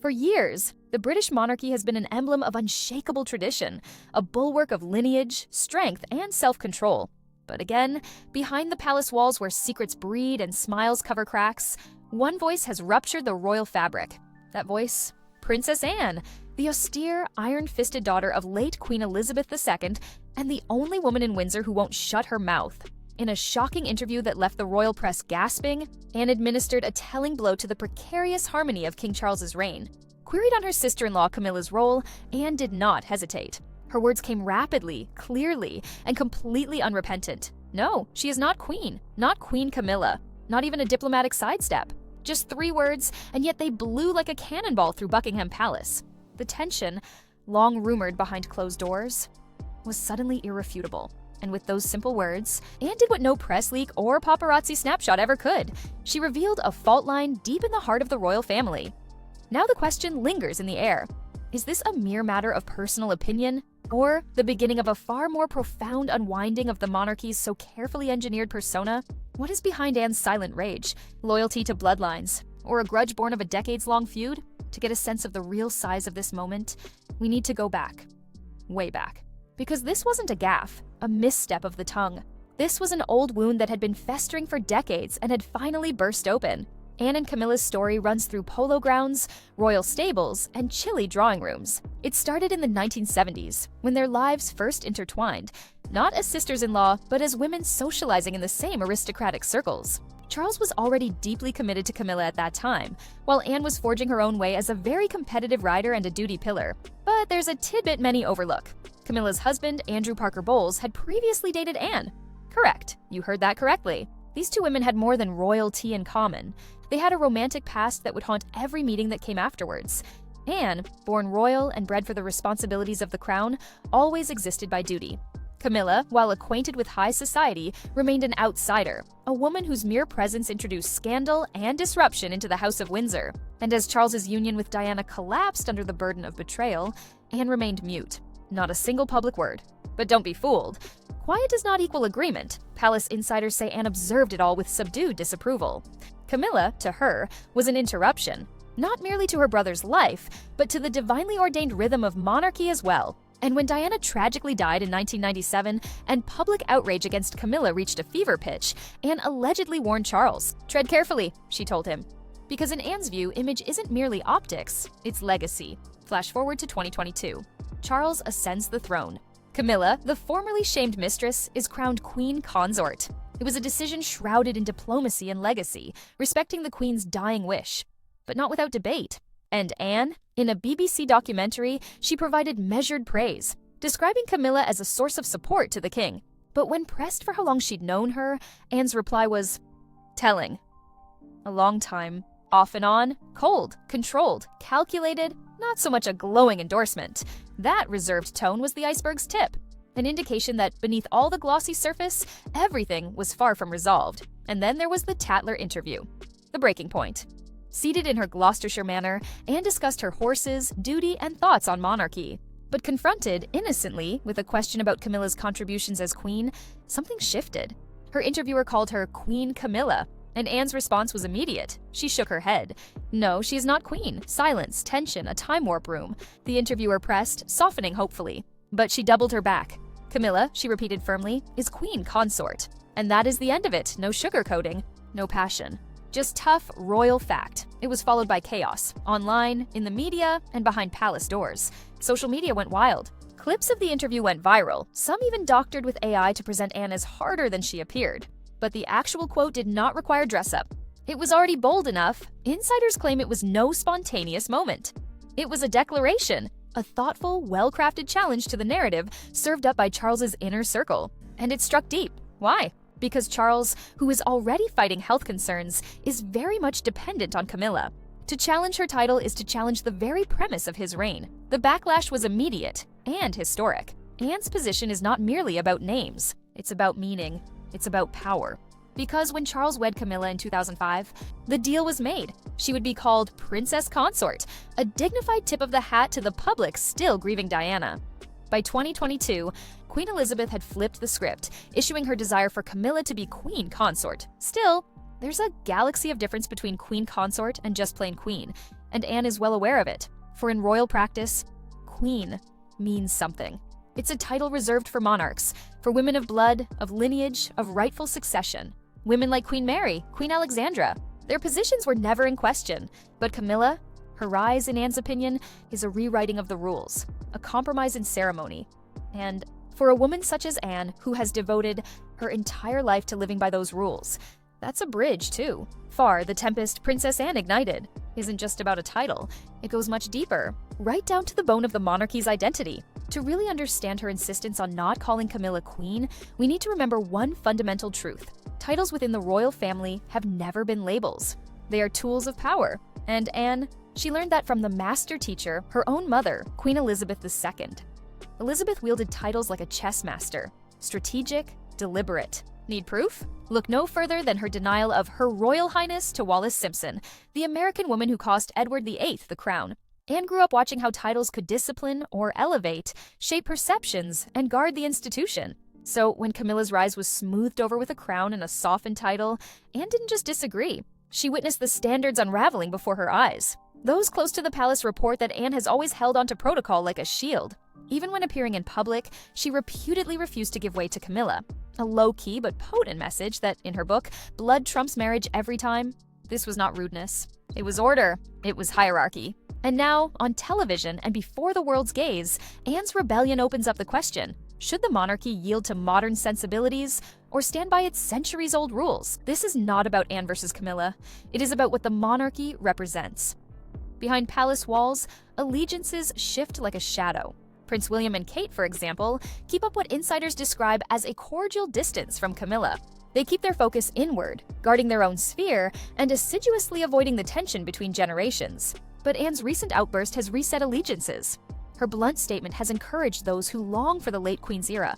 For years, the British monarchy has been an emblem of unshakable tradition, a bulwark of lineage, strength, and self-control. But again, behind the palace walls where secrets breed and smiles cover cracks, one voice has ruptured the royal fabric. That voice? Princess Anne, the austere, iron-fisted daughter of late Queen Elizabeth II and the only woman in Windsor who won't shut her mouth. In a shocking interview that left the royal press gasping, Anne administered a telling blow to the precarious harmony of King Charles's reign. Queried on her sister-in-law Camilla's role, Anne did not hesitate. Her words came rapidly, clearly, and completely unrepentant. No, she is not queen, not Queen Camilla, not even a diplomatic sidestep. Just 3 words, and yet they blew like a cannonball through Buckingham Palace. The tension, long rumored behind closed doors, was suddenly irrefutable. And with those simple words, Anne did what no press leak or paparazzi snapshot ever could. She revealed a fault line deep in the heart of the royal family. Now the question lingers in the air. Is this a mere matter of personal opinion, or the beginning of a far more profound unwinding of the monarchy's so carefully engineered persona? What is behind Anne's silent rage? Loyalty to bloodlines, or a grudge born of a decades-long feud? To get a sense of the real size of this moment, we need to go back. Way back. Because this wasn't a gaffe, a misstep of the tongue. This was an old wound that had been festering for decades and had finally burst open. Anne and Camilla's story runs through polo grounds, royal stables, and chilly drawing rooms. It started in the 1970s, when their lives first intertwined, not as sisters-in-law, but as women socializing in the same aristocratic circles. Charles was already deeply committed to Camilla at that time, while Anne was forging her own way as a very competitive rider and a duty pillar. But there's a tidbit many overlook. Camilla's husband, Andrew Parker Bowles, had previously dated Anne. Correct, you heard that correctly. These 2 women had more than royalty in common. They had a romantic past that would haunt every meeting that came afterwards. Anne, born royal and bred for the responsibilities of the crown, always existed by duty. Camilla, while acquainted with high society, remained an outsider, a woman whose mere presence introduced scandal and disruption into the House of Windsor. And as Charles's union with Diana collapsed under the burden of betrayal, Anne remained mute. Not a single public word. But don't be fooled. Quiet does not equal agreement. Palace insiders say Anne observed it all with subdued disapproval. Camilla, to her, was an interruption, not merely to her brother's life, but to the divinely ordained rhythm of monarchy as well. And when Diana tragically died in 1997 and public outrage against Camilla reached a fever pitch, Anne allegedly warned Charles. "Tread carefully," she told him. Because in Anne's view, image isn't merely optics, it's legacy. Flash forward to 2022. Charles ascends the throne. Camilla, the formerly shamed mistress, is crowned queen consort. It was a decision shrouded in diplomacy and legacy, respecting the queen's dying wish. But not without debate. And Anne, in a BBC documentary, she provided measured praise, describing Camilla as a source of support to the king. But when pressed for how long she'd known her, Anne's reply was telling. A long time, off and on, cold, controlled, calculated, not so much a glowing endorsement. That reserved tone was the iceberg's tip, an indication that beneath all the glossy surface, everything was far from resolved. And then there was the Tatler interview, the breaking point. Seated in her Gloucestershire manor, Anne discussed her horses, duty, and thoughts on monarchy. But confronted, innocently, with a question about Camilla's contributions as queen, something shifted. Her interviewer called her Queen Camilla, and Anne's response was immediate. She shook her head. No, she is not queen. Silence, tension, a time warp room. The interviewer pressed, softening hopefully. But she doubled her back. Camilla, she repeated firmly, is queen consort. And that is the end of it. No sugarcoating, no passion. Just tough, royal fact. It was followed by chaos, online, in the media, and behind palace doors. Social media went wild. Clips of the interview went viral, some even doctored with AI to present Anne as harder than she appeared. But the actual quote did not require dress-up. It was already bold enough. Insiders claim it was no spontaneous moment. It was a declaration, a thoughtful, well-crafted challenge to the narrative served up by Charles's inner circle. And it struck deep. Why? Because Charles, who is already fighting health concerns, is very much dependent on Camilla. To challenge her title is to challenge the very premise of his reign. The backlash was immediate and historic. Anne's position is not merely about names. It's about meaning. It's about power. Because when Charles wed Camilla in 2005, the deal was made. She would be called Princess Consort, a dignified tip of the hat to the public still grieving Diana. By 2022, Queen Elizabeth had flipped the script, issuing her desire for Camilla to be queen consort. Still, there's a galaxy of difference between queen consort and just plain queen. and Anne is well aware of it. For in royal practice, queen means something. It's a title reserved for monarchs, for women of blood, of lineage, of rightful succession. Women like Queen Mary, Queen Alexandra. Their positions were never in question, but Camilla, her rise, in Anne's opinion, is a rewriting of the rules, a compromise in ceremony. And for a woman such as Anne, who has devoted her entire life to living by those rules, that's a bridge, too. Far, the Tempest Princess Anne Ignited isn't just about a title. It goes much deeper, right down to the bone of the monarchy's identity. To really understand her insistence on not calling Camilla queen, we need to remember one fundamental truth. Titles within the royal family have never been labels. They are tools of power. And Anne, she learned that from the master teacher, her own mother, Queen Elizabeth II. Elizabeth wielded titles like a chess master, strategic, deliberate. Need proof? Look no further than her denial of Her Royal Highness to Wallis Simpson, the American woman who cost Edward VIII the crown. Anne grew up watching how titles could discipline or elevate, shape perceptions, and guard the institution. So when Camilla's rise was smoothed over with a crown and a softened title, Anne didn't just disagree. She witnessed the standards unraveling before her eyes. Those close to the palace report that Anne has always held onto protocol like a shield. Even when appearing in public, she reputedly refused to give way to Camilla. A low-key but potent message that, in her book, blood trumps marriage every time. This was not rudeness. It was order. It was hierarchy. And now, on television and before the world's gaze, Anne's rebellion opens up the question: should the monarchy yield to modern sensibilities or stand by its centuries-old rules? This is not about Anne versus Camilla. It is about what the monarchy represents. Behind palace walls, allegiances shift like a shadow. Prince William and Kate, for example, keep up what insiders describe as a cordial distance from Camilla. They keep their focus inward, guarding their own sphere and assiduously avoiding the tension between generations. But Anne's recent outburst has reset allegiances. Her blunt statement has encouraged those who long for the late Queen's era,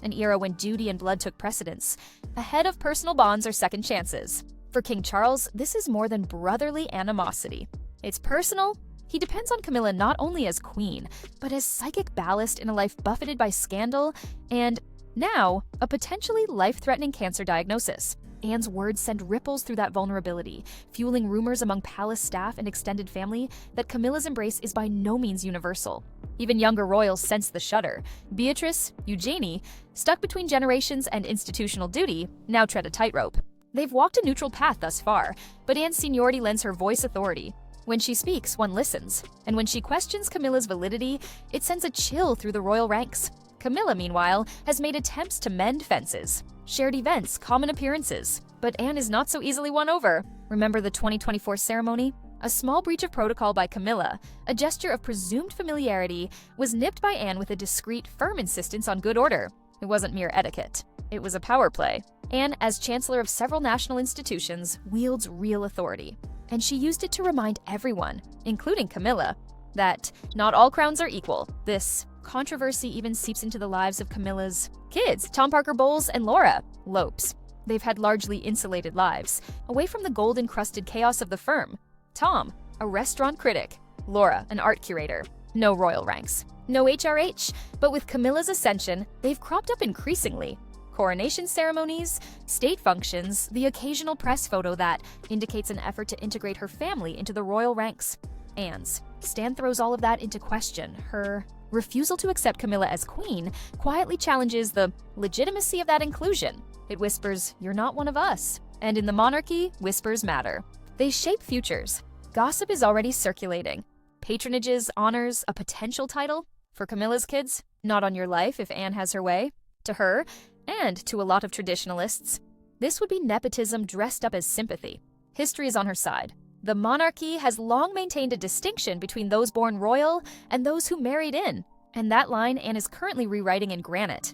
an era when duty and blood took precedence, ahead of personal bonds or second chances. For King Charles, this is more than brotherly animosity. It's personal. He depends on Camilla not only as queen, but as psychic ballast in a life buffeted by scandal and, now, a potentially life-threatening cancer diagnosis. Anne's words send ripples through that vulnerability, fueling rumors among palace staff and extended family that Camilla's embrace is by no means universal. Even younger royals sense the shudder. Beatrice, Eugenie, stuck between generations and institutional duty, now tread a tightrope. They've walked a neutral path thus far, but Anne's seniority lends her voice authority. When she speaks, one listens, and when she questions Camilla's validity, it sends a chill through the royal ranks. Camilla, meanwhile, has made attempts to mend fences, shared events, common appearances, but Anne is not so easily won over. Remember the 2024 ceremony? A small breach of protocol by Camilla, a gesture of presumed familiarity, was nipped by Anne with a discreet, firm insistence on good order. It wasn't mere etiquette. It was a power play. Anne, as chancellor of several national institutions, wields real authority. And she used it to remind everyone, including Camilla, that not all crowns are equal. This controversy even seeps into the lives of Camilla's kids, Tom Parker Bowles and Laura Lopes. They've had largely insulated lives, away from the gold-encrusted chaos of the firm. Tom, a restaurant critic. Laura, an art curator. No royal ranks. No HRH, but with Camilla's ascension, they've cropped up increasingly. Coronation ceremonies, state functions, the occasional press photo that indicates an effort to integrate her family into the royal ranks. Anne's stand throws all of that into question. Her refusal to accept Camilla as queen quietly challenges the legitimacy of that inclusion. It whispers, "You're not one of us." And in the monarchy, whispers matter. They shape futures. Gossip is already circulating. Patronages, honors, a potential title. For Camilla's kids, not on your life if Anne has her way. To her, and to a lot of traditionalists, this would be nepotism dressed up as sympathy. History is on her side. The monarchy has long maintained a distinction between those born royal and those who married in, and that line Anne is currently rewriting in granite.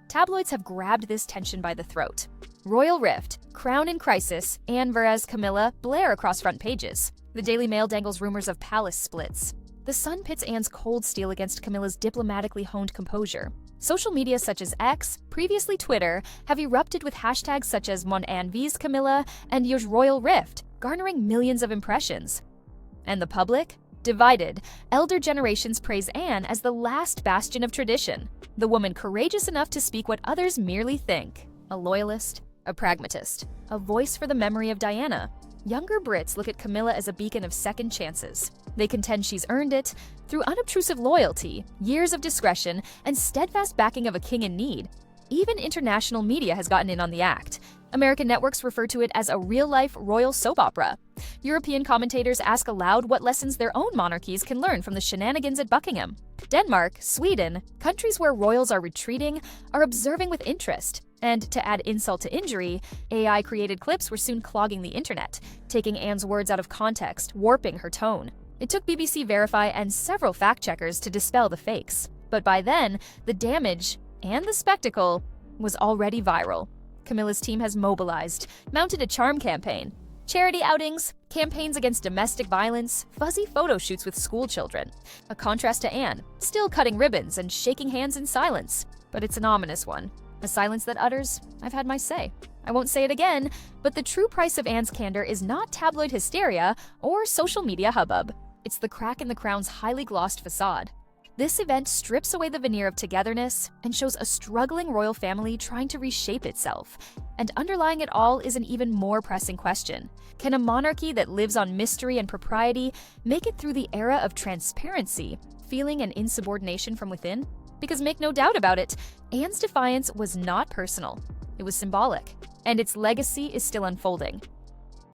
Tabloids have grabbed this tension by the throat. Royal rift, crown in crisis, Anne versus Camilla blare across front pages. The Daily Mail dangles rumors of palace splits. The Sun pits Anne's cold steel against Camilla's diplomatically honed composure. Social media such as X, previously Twitter, have erupted with hashtags such as Mon Anne vs Camilla and Your Royal Rift, garnering millions of impressions. And the public? Divided. Elder generations praise Anne as the last bastion of tradition, the woman courageous enough to speak what others merely think. A loyalist, a pragmatist, a voice for the memory of Diana. Younger Brits look at Camilla as a beacon of second chances. They contend she's earned it through unobtrusive loyalty, years of discretion, and steadfast backing of a king in need. Even international media has gotten in on the act. American networks refer to it as a real-life royal soap opera. European commentators ask aloud what lessons their own monarchies can learn from the shenanigans at Buckingham. Denmark, Sweden, countries where royals are retreating, are observing with interest. And to add insult to injury, AI-created clips were soon clogging the internet, taking Anne's words out of context, warping her tone. It took BBC Verify and several fact-checkers to dispel the fakes. But by then, the damage and the spectacle was already viral. Camilla's team has mobilized, mounted a charm campaign, charity outings, campaigns against domestic violence, fuzzy photo shoots with school children. A contrast to Anne, still cutting ribbons and shaking hands in silence. But it's an ominous one. A silence that utters, "I've had my say." I won't say it again, but the true price of Anne's candor is not tabloid hysteria or social media hubbub. It's the crack in the crown's highly glossed facade. This event strips away the veneer of togetherness and shows a struggling royal family trying to reshape itself. And underlying it all is an even more pressing question. Can a monarchy that lives on mystery and propriety make it through the era of transparency, feeling an insubordination from within? Because make no doubt about it, Anne's defiance was not personal. It was symbolic, and its legacy is still unfolding.